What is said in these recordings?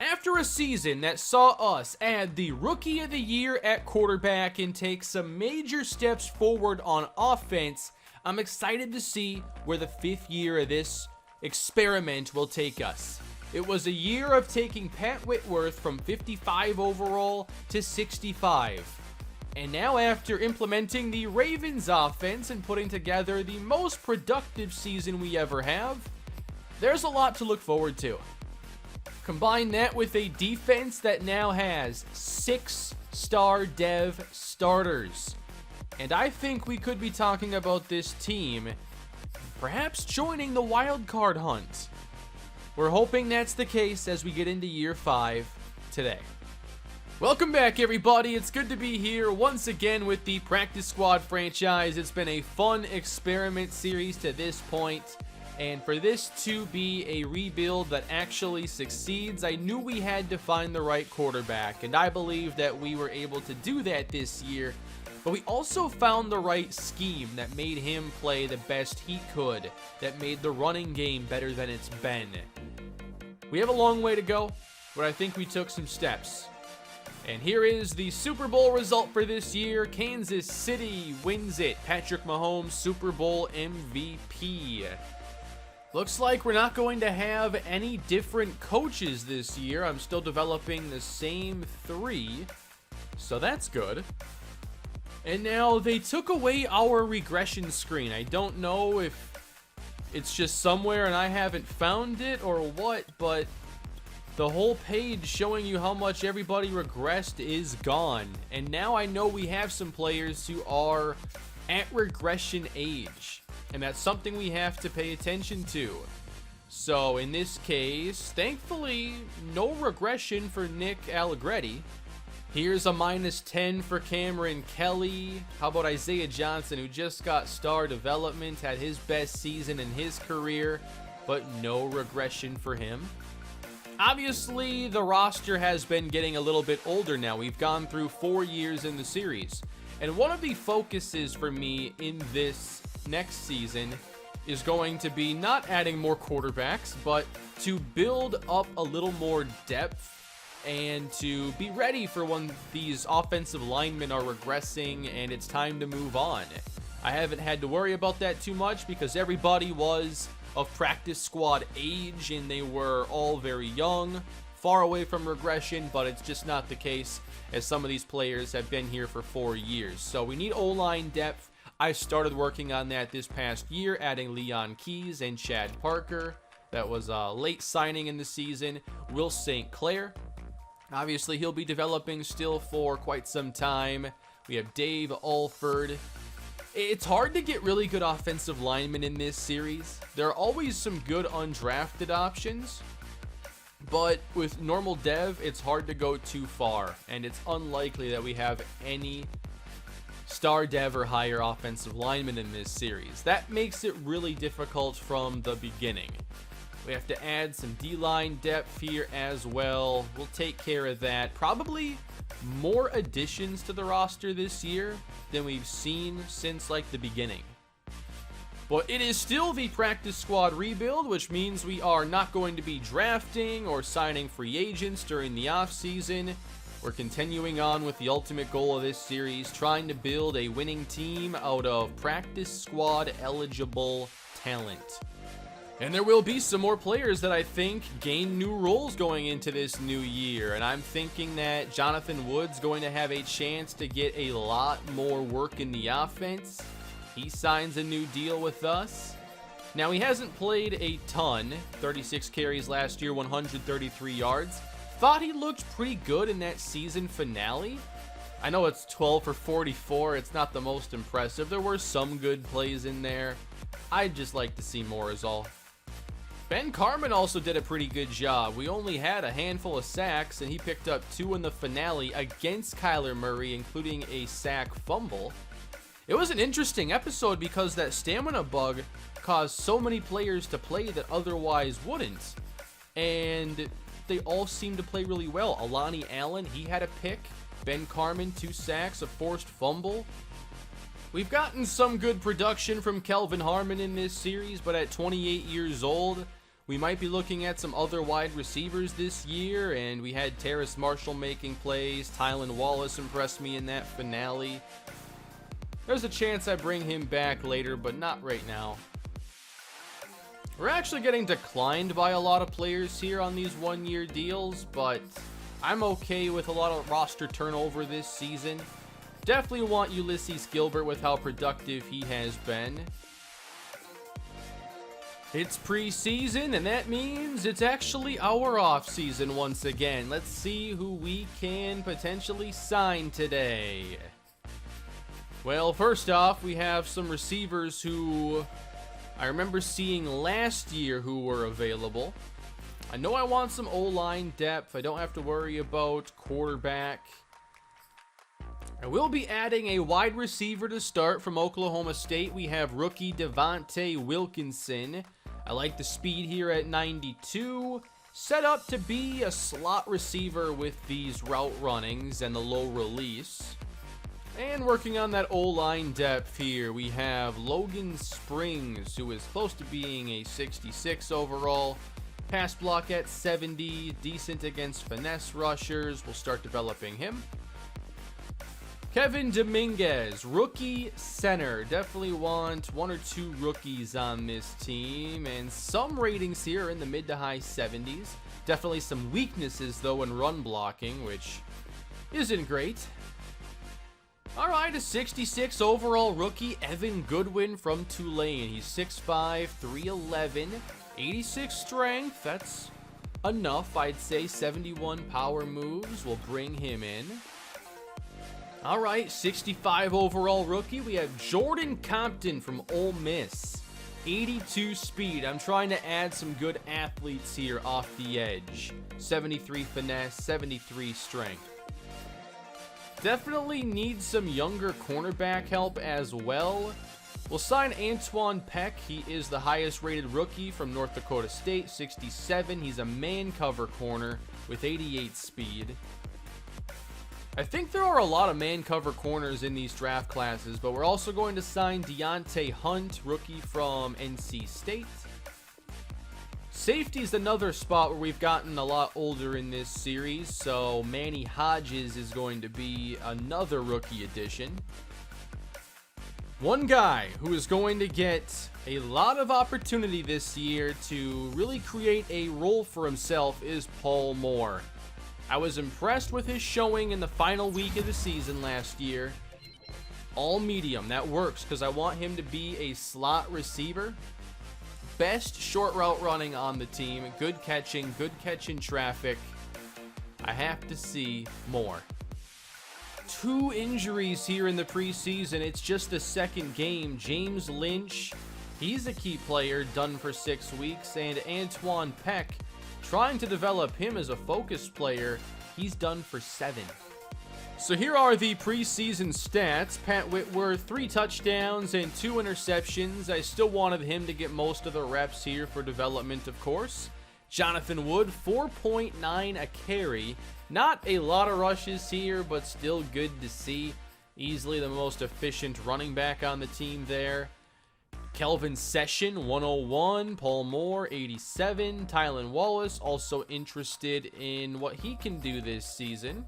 After a season that saw us add the Rookie of the Year at quarterback and take some major steps forward on offense, I'm excited to see where the 5th year of this experiment will take us. It was a year of taking Pat Whitworth from 55 overall to 65. And now after implementing the Ravens offense and putting together the most productive season we ever have, there's a lot to look forward to. Combine that with a defense that now has 6 star dev starters. And I think we could be talking about this team perhaps joining the wild card hunt. We're hoping that's the case as we get into year 5 today. Welcome back, everybody. It's good to be here once again with the Practice Squad franchise. It's been a fun experiment series to this point. And for this to be a rebuild that actually succeeds, I knew we had to find the right quarterback. And I believe that we were able to do that this year. But we also found the right scheme that made him play the best he could, that made the running game better than it's been. We have a long way to go, but I think we took some steps. And here is the Super Bowl result for this year. Kansas City wins it. Patrick Mahomes, Super Bowl MVP. Looks like we're not going to have any different coaches this year. I'm still developing the same 3, so that's good. And now they took away our regression screen. I don't know if it's just somewhere and I haven't found it or what, but the whole page showing you how much everybody regressed is gone. And now I know we have some players who are at regression age, and that's something we have to pay attention to. So in this case, thankfully, no regression for Nick Allegretti. Here's a -10 for Cameron Kelly. How about Isaiah Johnson, who just got star development, had his best season in his career, but no regression for him. Obviously, the roster has been getting a little bit older now. We've gone through 4 years in the series. And one of the focuses for me in this next season is going to be not adding more quarterbacks, but to build up a little more depth and to be ready for when these offensive linemen are regressing and it's time to move on. I haven't had to worry about that too much because everybody was of practice squad age and they were all very young, far away from regression, but it's just not the case as some of these players have been here for 4 years. So we need O-line depth. I started working on that this past year, adding Leon Keys and Chad Parker. That was a late signing in the season. Will St. Clair, obviously he'll be developing still for quite some time. We have Dave Alford. It's hard to get really good offensive linemen in this series. There are always some good undrafted options, but with normal dev, it's hard to go too far, and it's unlikely that we have any star dev or higher offensive linemen in this series. That makes it really difficult from the beginning. We have to add some D-line depth here as well. We'll take care of that. Probably more additions to the roster this year than we've seen since like the beginning. But it is still the practice squad rebuild, which means we are not going to be drafting or signing free agents during the offseason. We're continuing on with the ultimate goal of this series, trying to build a winning team out of practice squad eligible talent. And there will be some more players that I think gain new roles going into this new year. And I'm thinking that Jonathan Wood's going to have a chance to get a lot more work in the offense. He signs a new deal with us. Now, he hasn't played a ton. 36 carries last year, 133 yards. Thought he looked pretty good in that season finale. I know it's 12 for 44. It's not the most impressive. There were some good plays in there. I'd just like to see more is all. Ben Carmen also did a pretty good job. We only had a handful of sacks, and he picked up 2 in the finale against Kyler Murray, including a sack fumble. It was an interesting episode because that stamina bug caused so many players to play that otherwise wouldn't. And they all seemed to play really well. Alani Allen, he had a pick. Ben Carmen, 2 sacks, a forced fumble. We've gotten some good production from Kelvin Harmon in this series, but at 28 years old, We might be looking at some other wide receivers this year, and we had Terrace Marshall making plays. Tylan Wallace impressed me in that finale. There's a chance I bring him back later, but not right now. We're actually getting declined by a lot of players here on these one-year deals, but I'm okay with a lot of roster turnover this season. Definitely want Ulysses Gilbert with how productive he has been. It's preseason, and that means it's actually our offseason once again. Let's see who we can potentially sign today. Well, first off, we have some receivers who I remember seeing last year who were available. I know I want some O-line depth. I don't have to worry about quarterback. I will be adding a wide receiver to start from Oklahoma State. We have rookie Devontae Wilkinson. I like the speed here at 92. Set up to be a slot receiver with these route runnings and the low release. And working on that O-line depth here, we have Logan Springs, who is close to being a 66 overall. Pass block at 70, decent against finesse rushers. We'll start developing him. Kevin Dominguez, rookie center. Definitely want one or two rookies on this team, and some ratings here in the mid to high 70s. Definitely some weaknesses though in run blocking, which isn't great. Alright, a 66 overall rookie, Evan Goodwin from Tulane. He's 6'5", 311, 86 strength. That's enough, I'd say. 71 power moves. We'll bring him in. Alright, 65 overall rookie. We have Jordan Compton from Ole Miss. 82 speed. I'm trying to add some good athletes here off the edge. 73 finesse, 73 strength. Definitely need some younger cornerback help as well. We'll sign Antoine Peck. He is the highest rated rookie from North Dakota State, 67. He's a man cover corner with 88 speed. I think there are a lot of man cover corners in these draft classes, but we're also going to sign Deontay Hunt, rookie from NC State. Safety is another spot where we've gotten a lot older in this series, so Manny Hodges is going to be another rookie addition. One guy who is going to get a lot of opportunity this year to really create a role for himself is Paul Moore. I was impressed with his showing in the final week of the season last year. All medium, that works because I want him to be a slot receiver. Best short route running on the team. Good catching traffic. I have to see more. 2 injuries here in the preseason. It's just the second game. James Lynch, he's a key player, done for 6 weeks. And Antoine Peck, trying to develop him as a focus player, he's done for 7. So here are the preseason stats. Pat Whitworth, 3 touchdowns and 2 interceptions. I still wanted him to get most of the reps here for development, of course. Jonathan Wood, 4.9 a carry. Not a lot of rushes here, but still good to see. Easily the most efficient running back on the team there. Kelvin Session, 101. Paul Moore, 87. Tylan Wallace, also interested in what he can do this season.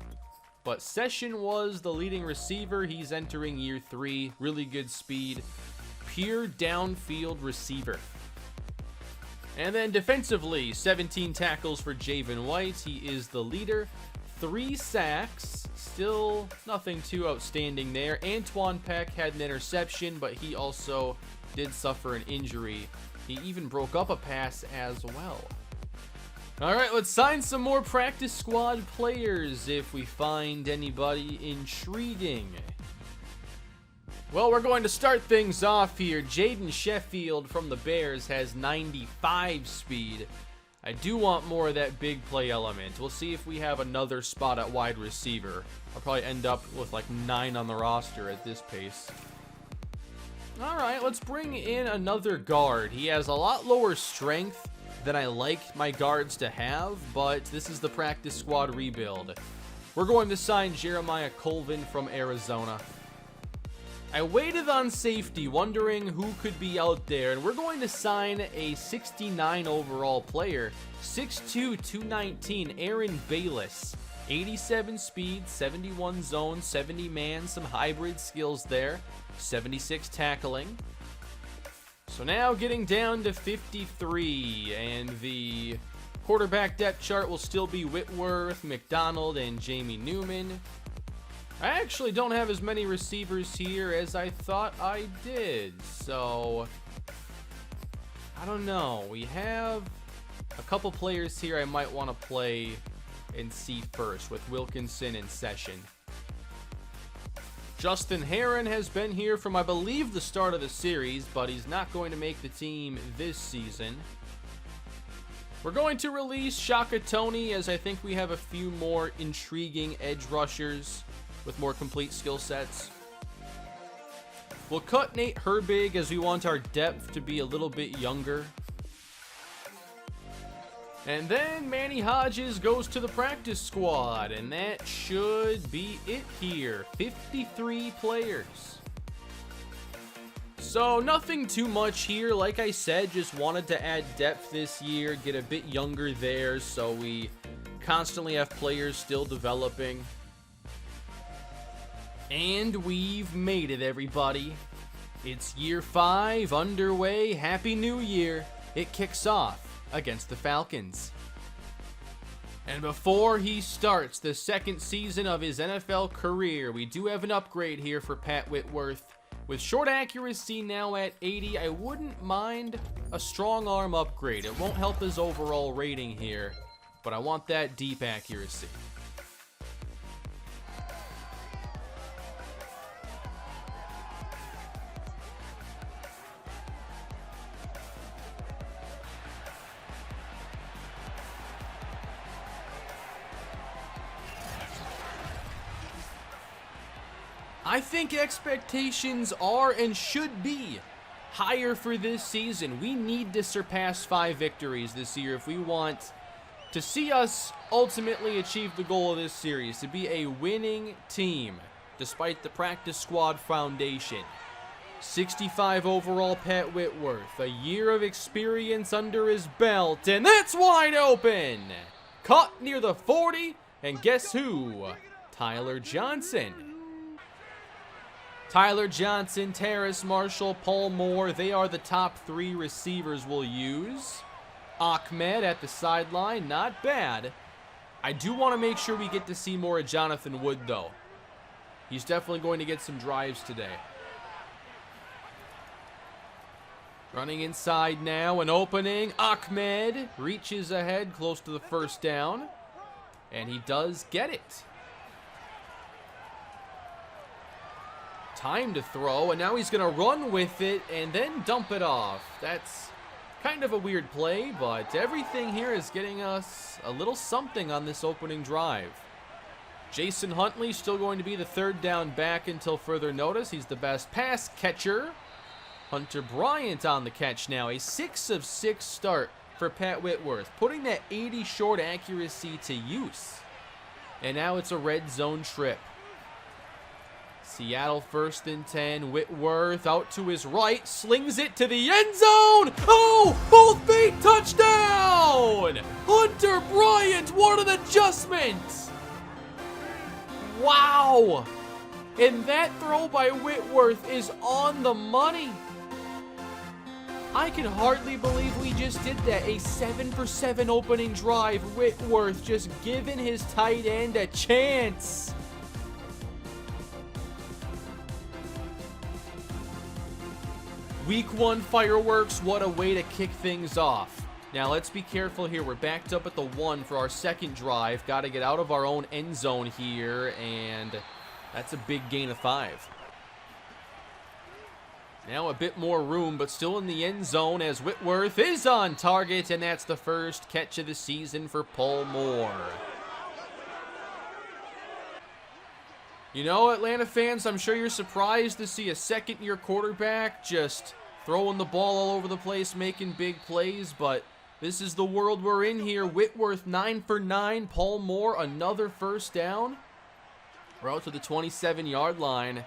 But Session was the leading receiver. He's entering year 3. Really good speed. Pure downfield receiver. And then defensively, 17 tackles for Javen White. He is the leader. 3 sacks. Still nothing too outstanding there. Antoine Peck had an interception, but he also did suffer an injury. He even broke up a pass as well. Alright, let's sign some more practice squad players if we find anybody intriguing. Well, we're going to start things off here. Jaden Sheffield from the Bears has 95 speed. I do want more of that big play element. We'll see if we have another spot at wide receiver. I'll probably end up with like 9 on the roster at this pace. Alright, let's bring in another guard. He has a lot lower strength than I like my guards to have, but this is the practice squad rebuild. We're going to sign Jeremiah Colvin from Arizona. I waited on safety, wondering who could be out there, and we're going to sign a 69 overall player, 6'2", 219, Aaron Bayless. 87 speed, 71 zone, 70 man, some hybrid skills there, 76 tackling. So now getting down to 53, and the quarterback depth chart will still be Whitworth, McDonald, and Jamie Newman. I actually don't have as many receivers here as I thought I did, so I don't know. We have a couple players here I might want to play and see first with Wilkinson in session. Justin Herron has been here from, I believe, the start of the series, but he's not going to make the team this season. We're going to release Shaka Toney, as I think we have a few more intriguing edge rushers with more complete skill sets. We'll cut Nate Herbig as we want our depth to be a little bit younger. And then Manny Hodges goes to the practice squad, and that should be it here. 53 players. So nothing too much here. Like I said, just wanted to add depth this year, get a bit younger there, so we constantly have players still developing. And we've made it, everybody. It's year 5 underway. Happy New Year. It kicks off against the Falcons. And before he starts the second season of his NFL career, we do have an upgrade here for Pat Whitworth. With short accuracy now at 80, I wouldn't mind a strong arm upgrade. It won't help his overall rating here, but I want that deep accuracy. I think expectations are and should be higher for this season. We need to surpass 5 victories this year if we want to see us ultimately achieve the goal of this series, to be a winning team, despite the practice squad foundation. 65 overall Pat Whitworth, a year of experience under his belt, and that's wide open! Caught near the 40, and guess who? Tyler Johnson. Tyler Johnson, Terrace Marshall, Paul Moore, they are the top 3 receivers we'll use. Ahmed at the sideline, not bad. I do want to make sure we get to see more of Jonathan Wood, though. He's definitely going to get some drives today. Running inside now, an opening. Ahmed reaches ahead close to the first down, and he does get it. Time to throw, and now he's going to run with it and then dump it off. That's kind of a weird play, but everything here is getting us a little something on this opening drive. Jason Huntley still going to be the 3rd down back until further notice. He's the best pass catcher. Hunter Bryant on the catch now. A 6 of 6 start for Pat Whitworth, putting that 80 short accuracy to use. And now it's a red zone trip. Seattle 1st and 10. Whitworth out to his right, slings it to the end zone. Oh, both feet, touchdown! Hunter Bryant, what an adjustment! Wow! And that throw by Whitworth is on the money. I can hardly believe we just did that. A 7-for-7 opening drive. Whitworth just giving his tight end a chance. Week 1 fireworks, what a way to kick things off. Now let's be careful here. We're backed up at the 1 for our second drive. Got to get out of our own end zone here, and that's a big gain of 5. Now a bit more room, but still in the end zone as Whitworth is on target, and that's the first catch of the season for Paul Moore. You know, Atlanta fans, I'm sure you're surprised to see a second-year quarterback just throwing the ball all over the place, making big plays, but this is the world we're in here. Whitworth 9 for 9. Paul Moore, another first down. We're out to the 27-yard line.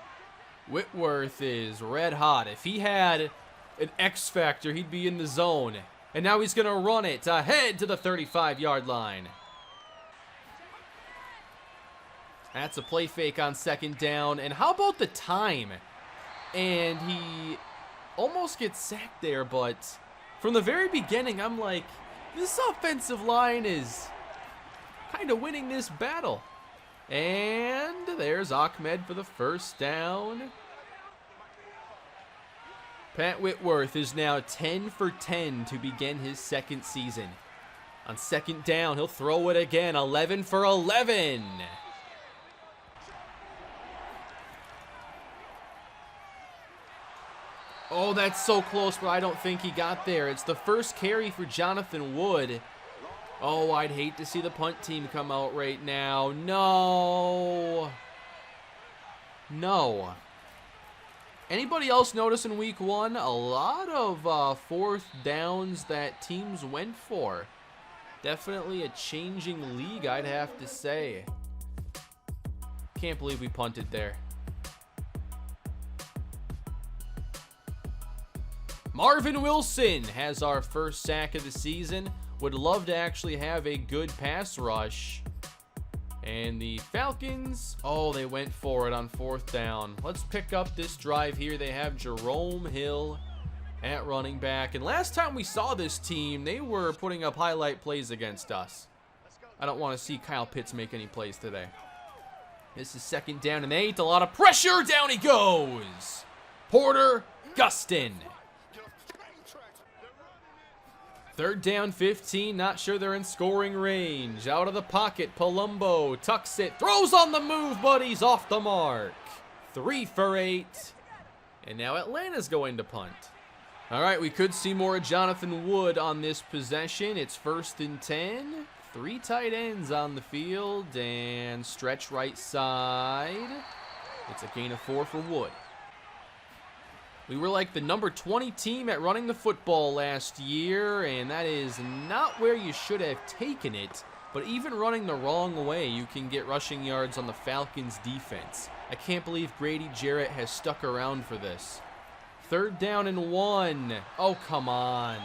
Whitworth is red hot. If he had an X factor, he'd be in the zone. And now he's going to run it ahead to the 35-yard line. That's a play fake on second down. And how about the time? And he almost gets sacked there, but from the very beginning, I'm like, this offensive line is kind of winning this battle. And there's Ahmed for the first down. Pat Whitworth is now 10 for 10 to begin his second season. On second down, he'll throw it again, 11 for 11. Oh, that's so close, but I don't think he got there. It's the first carry for Jonathan Wood. Oh, I'd hate to see the punt team come out right now. No. No. Anybody else notice in week one? A lot of fourth downs that teams went for. Definitely a changing league, I'd have to say. Can't believe we punted there. Marvin Wilson has our first sack of the season. Would love to actually have a good pass rush. And the Falcons, oh, they went for it on fourth down. Let's pick up this drive here. They have Jerome Hill at running back. And last time we saw this team, they were putting up highlight plays against us. I don't want to see Kyle Pitts make any plays today. This is second down and 8. A lot of pressure. Down he goes. Porter Gustin. Third down, 15. Not sure they're in scoring range. Out of the pocket, Palumbo tucks it. Throws on the move, but he's off the mark. 3 for 8. And now Atlanta's going to punt. All right, we could see more of Jonathan Wood on this possession. It's 1st and 10. 3 tight ends on the field. And stretch right side. It's a gain of 4 for Wood. We were like the number 20 team at running the football last year, and that is not where you should have taken it. But even running the wrong way, you can get rushing yards on the Falcons' defense. I can't believe Grady Jarrett has stuck around for this. 3rd down and 1. Oh, come on.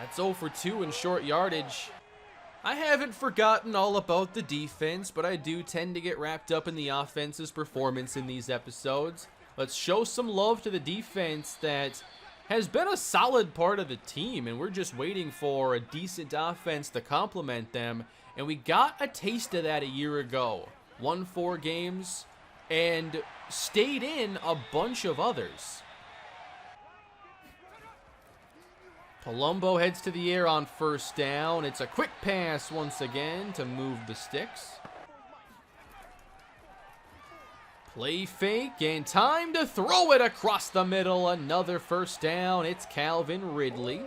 That's 0 for 2 in short yardage. I haven't forgotten all about the defense, but I do tend to get wrapped up in the offense's performance in these episodes. Let's show some love to the defense that has been a solid part of the team, and we're just waiting for a decent offense to complement them, and we got a taste of that a year ago. Won 4 games and stayed in a bunch of others. Palumbo heads to the air on first down. It's a quick pass once again to move the sticks. Play fake and time to throw it across the middle. Another first down. It's Calvin Ridley.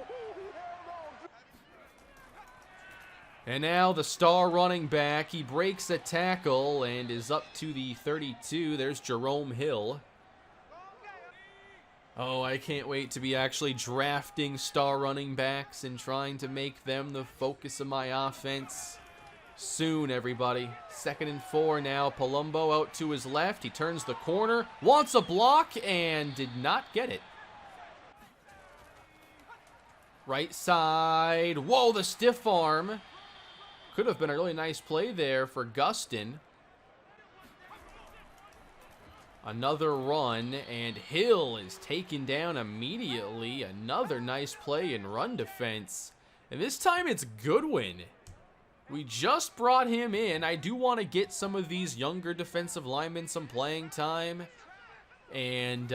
And now the star running back. He breaks a tackle and is up to the 32. There's Jerome Hill. Oh, I can't wait to be actually drafting star running backs and trying to make them the focus of my offense. Soon, everybody. 2nd and 4 now. Palumbo out to his left. He turns the corner, wants a block, and did not get it. Right side. Whoa, the stiff arm. Could have been a really nice play there for Gustin. Another run, and Hill is taken down immediately. Another nice play in run defense. And this time it's Goodwin. We just brought him in. I do want to get some of these younger defensive linemen some playing time. And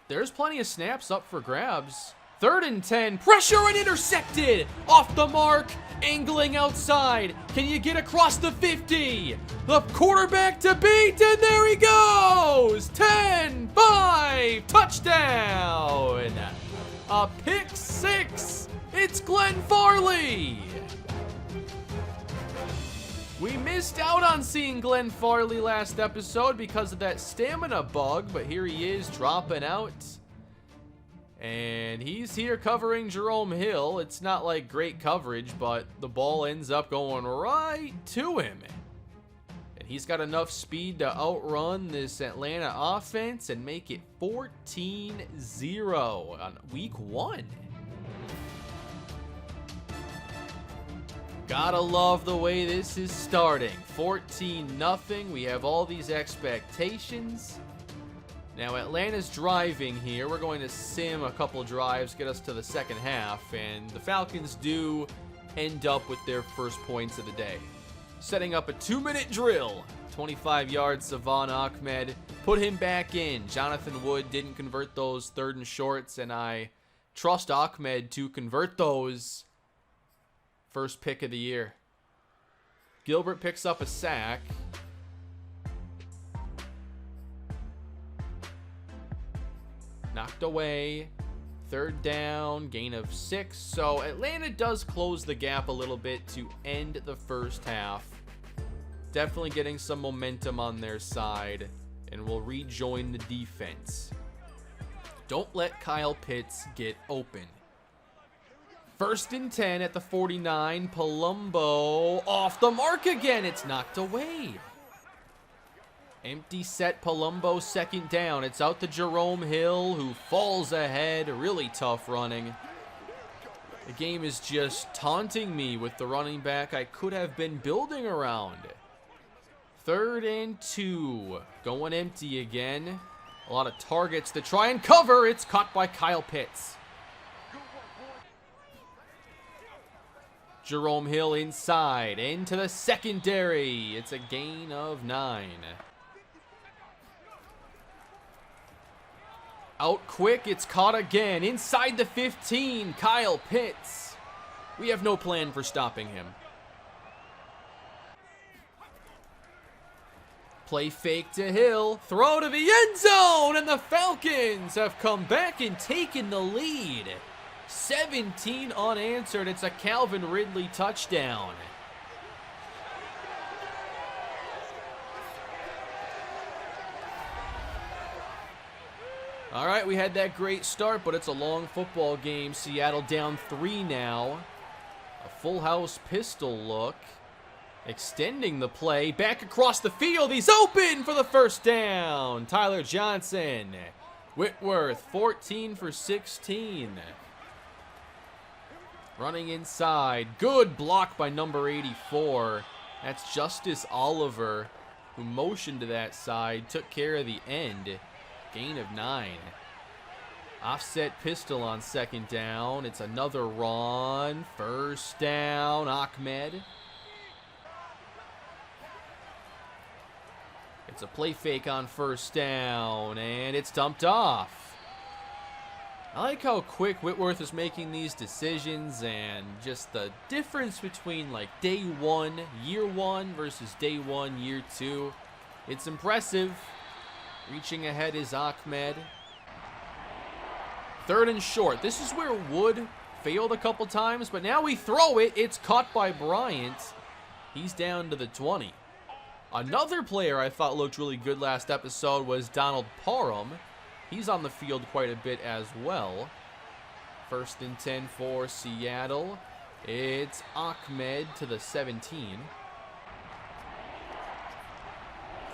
there's plenty of snaps up for grabs. 3rd and 10. Pressure and intercepted. Off the mark. Angling outside. Can you get across the 50? The quarterback to beat. And there he goes. 10-5. Touchdown. A pick 6. It's Glenn Farley. We missed out on seeing Glenn Farley last episode because of that stamina bug, but here he is dropping out. And he's here covering Jerome Hill. It's not like great coverage, but the ball ends up going right to him. And he's got enough speed to outrun this Atlanta offense and make it 14-0 on week 1. Gotta love the way this is starting. 14-0. We have all these expectations. Now Atlanta's driving here. We're going to sim a couple drives, get us to the second half, and the Falcons do end up with their first points of the day. Setting up a 2-minute drill. 25 yards, Savon Ahmed. Put him back in. Jonathan Wood didn't convert those 3rd and shorts, and I trust Ahmed to convert those. First pick of the year. Gilbert picks up a sack. Knocked away. 3rd down, gain of 6. So Atlanta does close the gap a little bit to end the first half. Definitely getting some momentum on their side, and will rejoin the defense. Don't let Kyle Pitts get open. 1st and 10 at the 49. Palumbo off the mark again. It's knocked away. Empty set. Palumbo 2nd down. It's out to Jerome Hill, who falls ahead. Really tough running. The game is just taunting me with the running back I could have been building around. 3rd and 2. Going empty again. A lot of targets to try and cover. It's caught by Kyle Pitts. Jerome Hill inside, into the secondary. It's a gain of 9. Out quick, it's caught again. Inside the 15, Kyle Pitts. We have no plan for stopping him. Play fake to Hill, throw to the end zone, and the Falcons have come back and taken the lead. 17 unanswered. It's a Calvin Ridley touchdown. All right, we had that great start, but it's a long football game. Seattle down 3 now. A full house pistol look. Extending the play. Back across the field. He's open for the 1st down. Tyler Johnson. Whitworth, 14 for 16. Running inside. Good block by number 84. That's Justice Oliver, who motioned to that side. Took care of the end. Gain of 9. Offset pistol on 2nd down. It's another run. 1st down. Ahmed. It's a play fake on 1st down. And it's dumped off. I like how quick Whitworth is making these decisions, and just the difference between like day 1, year 1 versus day 1, year 2. It's impressive. Reaching ahead is Ahmed. 3rd and short. This is where Wood failed a couple times, but now we throw it. It's caught by Bryant. He's down to the 20. Another player I thought looked really good last episode was Donald Parham. He's on the field quite a bit as well. 1st and 10 for Seattle. It's Ahmed to the 17.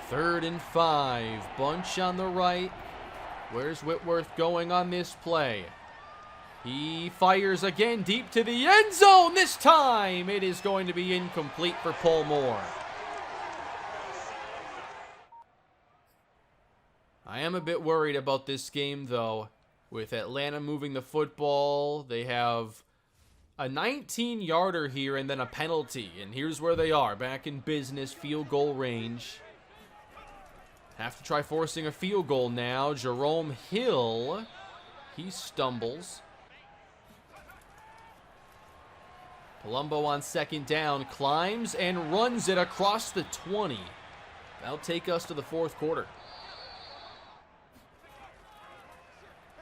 3rd and 5. Bunch on the right. Where's Whitworth going on this play? He fires again deep to the end zone. This time it is going to be incomplete for Paul Moore. I am a bit worried about this game, though. With Atlanta moving the football, they have a 19-yarder here and then a penalty. And here's where they are, back in business, field goal range. Have to try forcing a field goal now. Jerome Hill, he stumbles. Palumbo on 2nd down, climbs and runs it across the 20. That'll take us to the 4th quarter.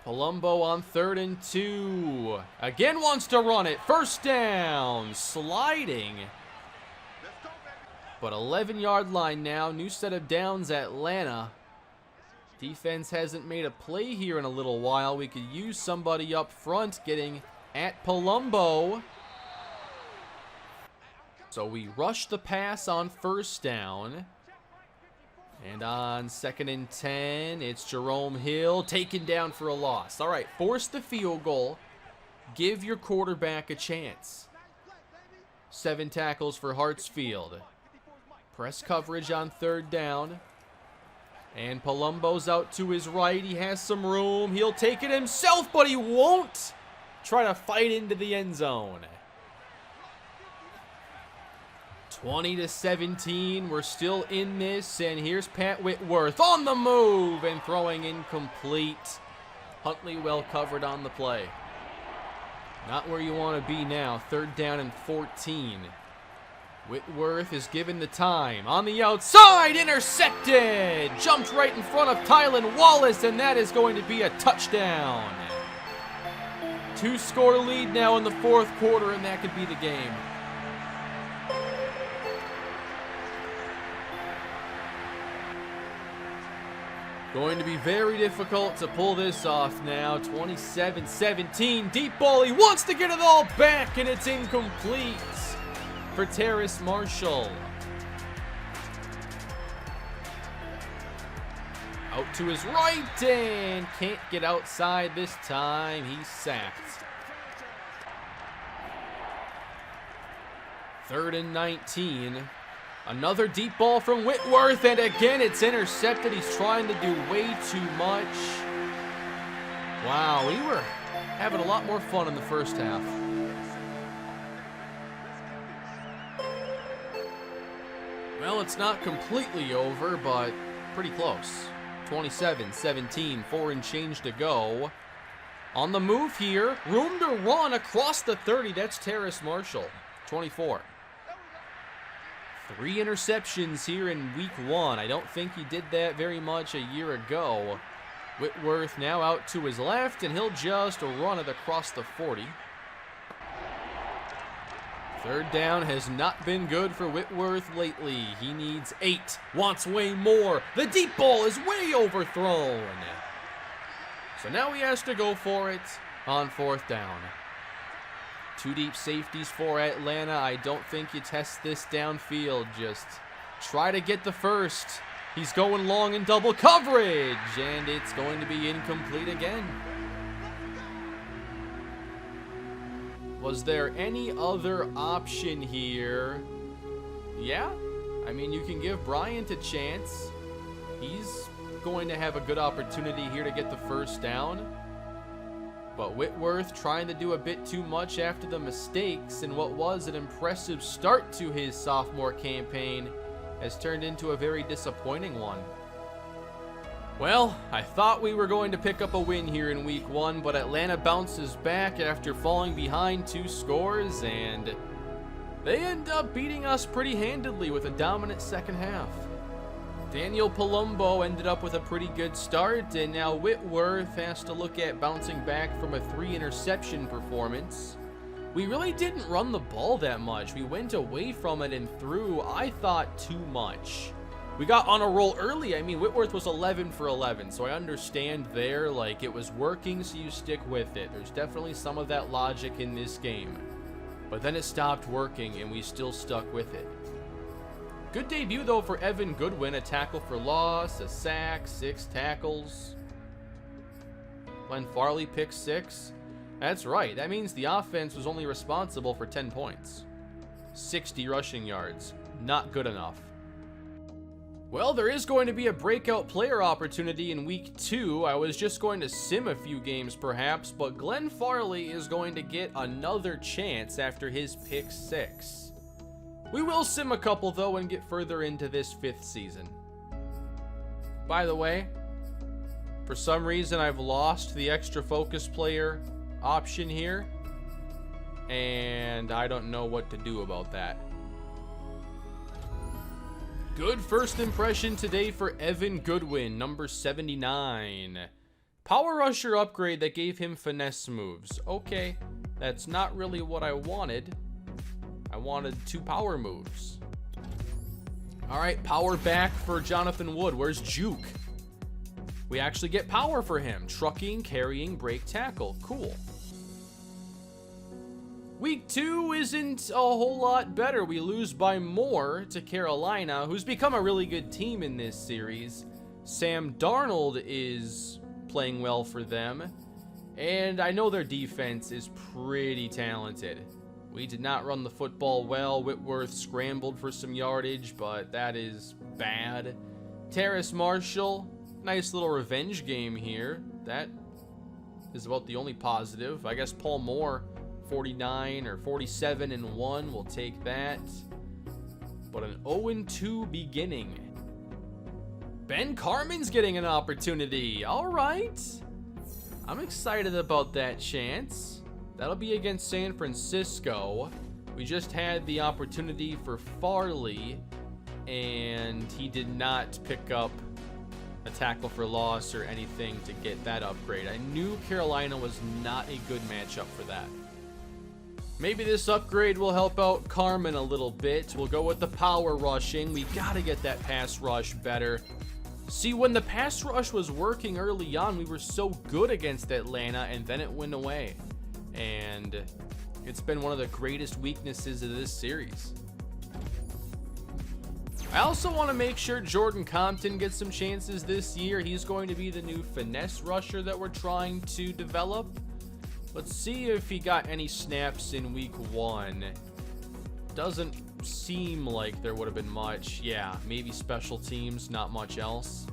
Palumbo on 3rd and 2. Again wants to run it. 1st down. Sliding. But 11-yard line now. New set of downs, Atlanta. Defense hasn't made a play here in a little while. We could use somebody up front getting at Palumbo. So we rush the pass on 1st down. And on 2nd and 10, it's Jerome Hill taken down for a loss. All right, force the field goal. Give your quarterback a chance. 7 tackles for Hartsfield. Press coverage on 3rd down. And Palumbo's out to his right. He has some room. He'll take it himself, but he won't. Try to fight into the end zone. 20-17. We're still in this. And here's Pat Whitworth on the move and throwing incomplete. Huntley well covered on the play. Not where you want to be now. 3rd down and 14. Whitworth is given the time. On the outside, intercepted. Jumped right in front of Tylan Wallace, and that is going to be a touchdown. 2-score lead now in the 4th quarter, and that could be the game. Going to be very difficult to pull this off now. 27-17. Deep ball. He wants to get it all back, and it's incomplete for Terrace Marshall. Out to his right and can't get outside this time. He's sacked. 3rd and 19. Another deep ball from Whitworth, and again it's intercepted. He's trying to do way too much. Wow, we were having a lot more fun in the first half. Well, it's not completely over, but pretty close. 27-17, 4 and change to go. On the move here, room to run across the 30. That's Terrace Marshall, 24. 3 interceptions here in week 1. I don't think he did that very much a year ago. Whitworth now out to his left, and he'll just run it across the 40. 3rd down has not been good for Whitworth lately. He needs 8, wants way more. The deep ball is way overthrown. So now he has to go for it on 4th down. 2 deep safeties for Atlanta. I don't think you test this downfield. Just try to get the first. He's going long in double coverage, and it's going to be incomplete again. Was there any other option here? Yeah, I mean, you can give Bryant a chance. He's going to have a good opportunity here to get the first down. But Whitworth trying to do a bit too much after the mistakes, and what was an impressive start to his sophomore campaign has turned into a very disappointing one. Well, I thought we were going to pick up a win here in week 1, but Atlanta bounces back after falling behind 2 scores, and they end up beating us pretty handedly with a dominant second half. Daniel Palumbo ended up with a pretty good start, and now Whitworth has to look at bouncing back from a 3-interception performance. We really didn't run the ball that much. We went away from it and threw, I thought, too much. We got on a roll early. I mean, Whitworth was 11 for 11, so I understand there, like, it was working, so you stick with it. There's definitely some of that logic in this game. But then it stopped working, and we still stuck with it. Good debut, though, for Evan Goodwin. A tackle for loss, a sack, 6 tackles. Glenn Farley picked 6. That's right. That means the offense was only responsible for 10 points. 60 rushing yards. Not good enough. Well, there is going to be a breakout player opportunity in week 2. I was just going to sim a few games, perhaps, but Glenn Farley is going to get another chance after his pick 6. We will sim a couple, though, and get further into this 5th season. By the way, for some reason, I've lost the extra focus player option here, and I don't know what to do about that. Good first impression today for Evan Goodwin, number 79. Power rusher upgrade that gave him finesse moves. Okay, that's not really what I wanted. I wanted 2 power moves. All right, power back for Jonathan Wood. Where's Juke? We actually get power for him. Trucking, carrying, break, tackle. Cool. Week 2 isn't a whole lot better. We lose by more to Carolina, who's become a really good team in this series. Sam Darnold is playing well for them, and I know their defense is pretty talented. We did not run the football well. Whitworth scrambled for some yardage, but that is bad. Terrace Marshall, nice little revenge game here. That is about the only positive. I guess Paul Moore, 49 or 47-1, we'll take that. But an 0-2 beginning. Ben Carmen's getting an opportunity. All right. I'm excited about that chance. That'll be against San Francisco. We just had the opportunity for Farley, and he did not pick up a tackle for loss or anything to get that upgrade. I knew Carolina was not a good matchup for that. Maybe this upgrade will help out Carmen a little bit. We'll go with the power rushing. We got to get that pass rush better. See, when the pass rush was working early on, we were so good against Atlanta, and then it went away. And it's been one of the greatest weaknesses of this series. I also want to make sure Jordan Compton gets some chances this year. He's going to be the new finesse rusher that we're trying to develop. Let's see if he got any snaps in week 1. Doesn't seem like there would have been much. Yeah, maybe special teams, not much else.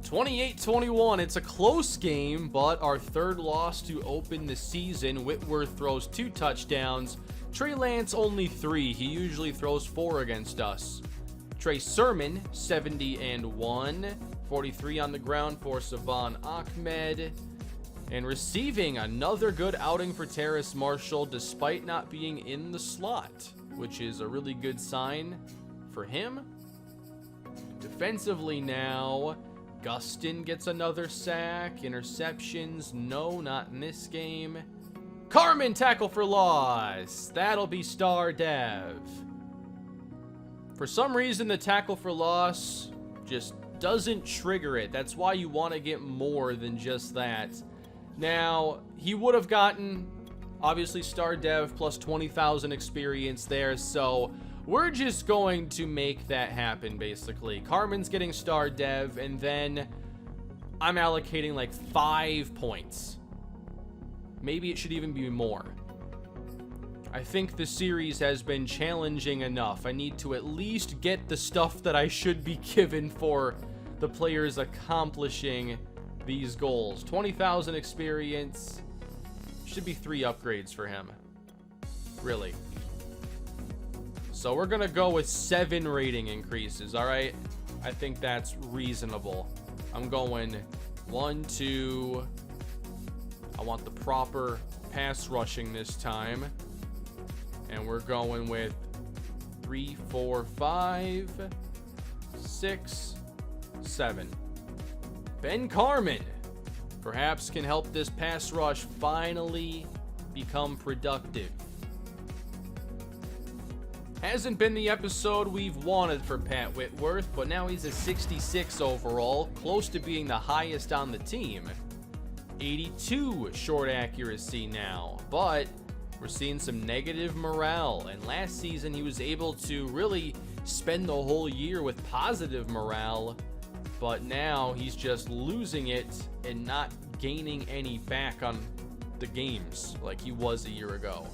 28-21, it's a close game, but our third loss to open the season. Whitworth throws 2 touchdowns. Trey Lance only 3. He usually throws 4 against us. Trey Sermon, 70-1. 43 on the ground for Savon Ahmed. And receiving, another good outing for Terrace Marshall despite not being in the slot, which is a really good sign for him. Defensively now, Gustin gets another sack. Interceptions, no, not in this game. Carmen, tackle for loss. That'll be star dev. For some reason, the tackle for loss just doesn't trigger it. That's why you want to get more than just that. Now, he would have gotten, obviously, star dev plus 20,000 experience there, so we're just going to make that happen, basically. Carmen's getting star dev, and then I'm allocating like 5 points. Maybe it should even be more. I think the series has been challenging enough. I need to at least get the stuff that I should be given for the players accomplishing these goals. 20,000 experience. Should be 3 upgrades for him. Really. So we're going to go with 7 rating increases, all right? I think that's reasonable. I'm going 1, 2. I want the proper pass rushing this time. And we're going with 3, 4, 5, 6, 7. Ben Carmen perhaps can help this pass rush finally become productive. Hasn't been the episode we've wanted for Pat Whitworth, but now he's a 66 overall, close to being the highest on the team. 82 short accuracy now, but we're seeing some negative morale, and last season he was able to really spend the whole year with positive morale, but now he's just losing it and not gaining any back on the games like he was a year ago.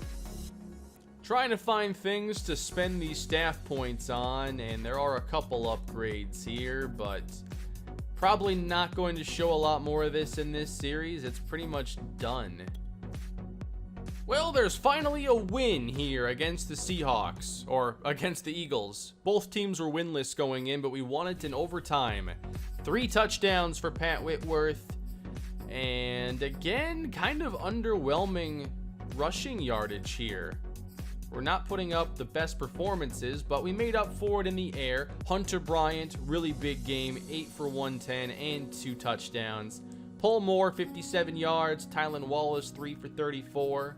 Trying to find things to spend these staff points on, and there are a couple upgrades here, but probably not going to show a lot more of this in this series. It's pretty much done. Well, there's finally a win here against the Seahawks, or against the Eagles. Both teams were winless going in, but we won it in overtime. 3 touchdowns for Pat Whitworth, and again, kind of underwhelming rushing yardage here. We're not putting up the best performances, but we made up for it in the air. Hunter Bryant, really big game, 8 for 110 and 2 touchdowns. Paul Moore, 57 yards. Tylan Wallace, 3 for 34.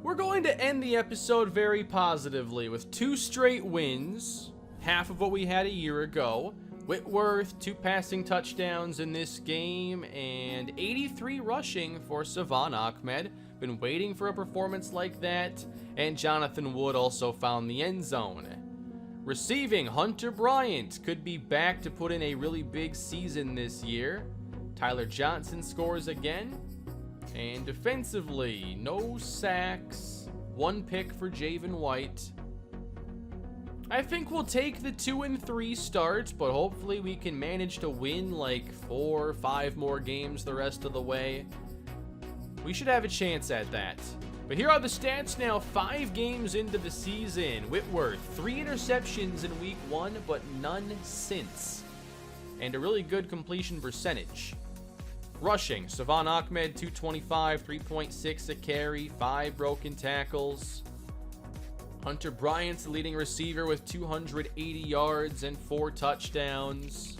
We're going to end the episode very positively with 2 straight wins, half of what we had a year ago. Whitworth, 2 passing touchdowns in this game, and 83 rushing for Savon Ahmed. Been waiting for a performance like that. And Jonathan Wood also found the end zone. Receiving, Hunter Bryant could be back to put in a really big season this year. Tyler Johnson scores again. And defensively, no sacks. 1 pick for Javen White. I think we'll take the 2-3 start, but hopefully we can manage to win like 4 or 5 more games the rest of the way. We should have a chance at that. But here are the stats now. 5 games into the season. Whitworth, 3 interceptions in week 1, but none since. And a really good completion percentage. Rushing, Savon Ahmed, 225, 3.6 a carry, 5 broken tackles. Hunter Bryant's the leading receiver with 280 yards and 4 touchdowns.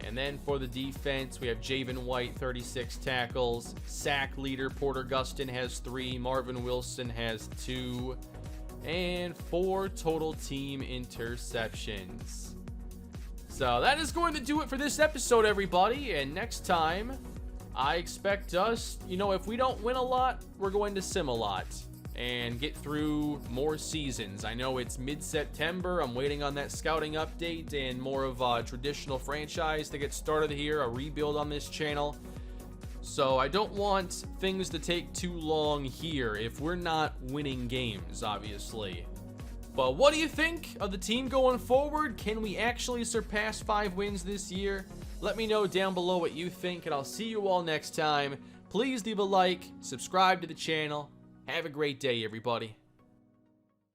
And then for the defense, we have Javen White, 36 tackles. Sack leader, Porter Gustin has 3. Marvin Wilson has 2. And 4 total team interceptions. So that is going to do it for this episode, everybody. And next time, I expect us, if we don't win a lot, we're going to sim a lot and get through more seasons. I know it's mid-September. I'm waiting on that scouting update and more of a traditional franchise to get started here, a rebuild on this channel. So I don't want things to take too long here if we're not winning games, obviously. But what do you think of the team going forward? Can we actually surpass 5 wins this year? Let me know down below what you think, and I'll see you all next time. Please leave a like, subscribe to the channel. Have a great day, everybody.